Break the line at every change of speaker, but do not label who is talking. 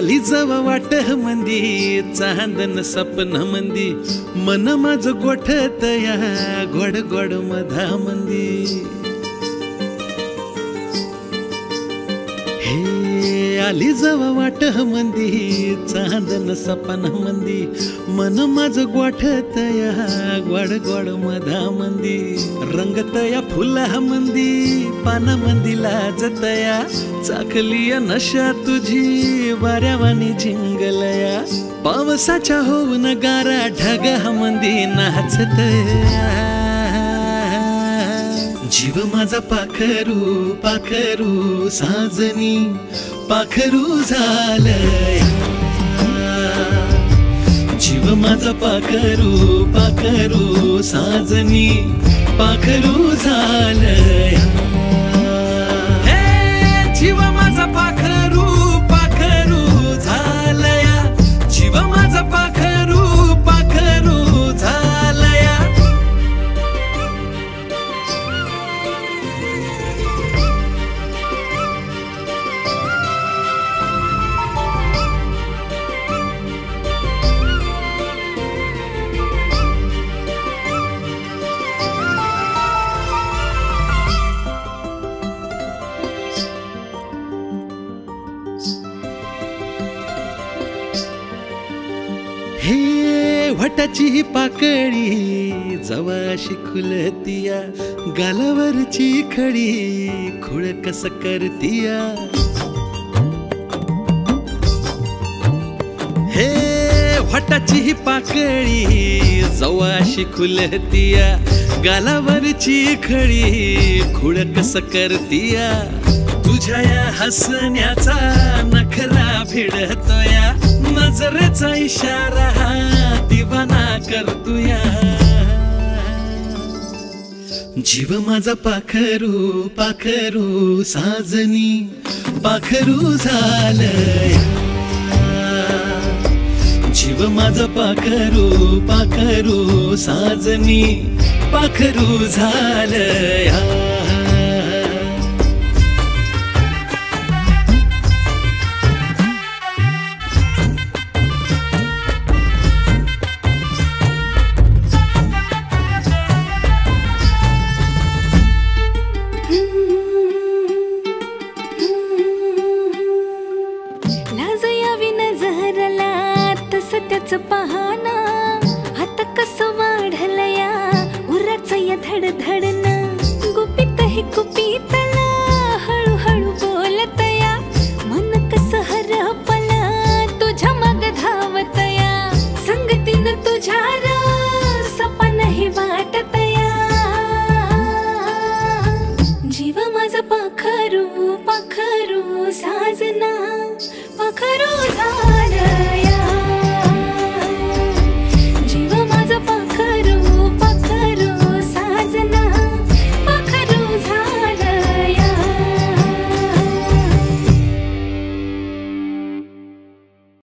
आली जवा वाट मंदी चांदन सपन मंदी मन माझ गोठत या गोड गोड मधा मंदी हे आली जवा वाट मंदी चांदन सपन मंदी मन माझ गोठत या गोड गोड मधा मंदी रंगत या फुला मंदी पाना मंदी लाजतया चाकली नशा तुझी वाऱ्यावानी झिंगलया पावसाच्या होऊन गारा ढगा मंदी नाचतया जीव माझा पाखरू पाखरू साजनी पाखरू झालय जीव माझा पाखरू पाखरू साजनी पाखरू झालय जीव माझा पाखरू पाखरू झालया जीव माझा पाखरू पाखरू झालया हे वटाची पाकळी जवाशी खुलतिया गालावरची खडी खुळ कस करतिया हे वटाची पाकळी जवाशी खुलतिया गालावरची खडी खुळ कस करतिया तुझ्या या हसण्याचा नखरा भिडतोया नजरेचा इशारा दिवाना करतोया जीव माझा पाखरू पाखरू साजनी पाखरू झालय जीव माझा पाखरू पाखरू साजनी पाखरू झालय
त्याच पाहना आता कस वाढलया उराच या धडधडन गुपित हे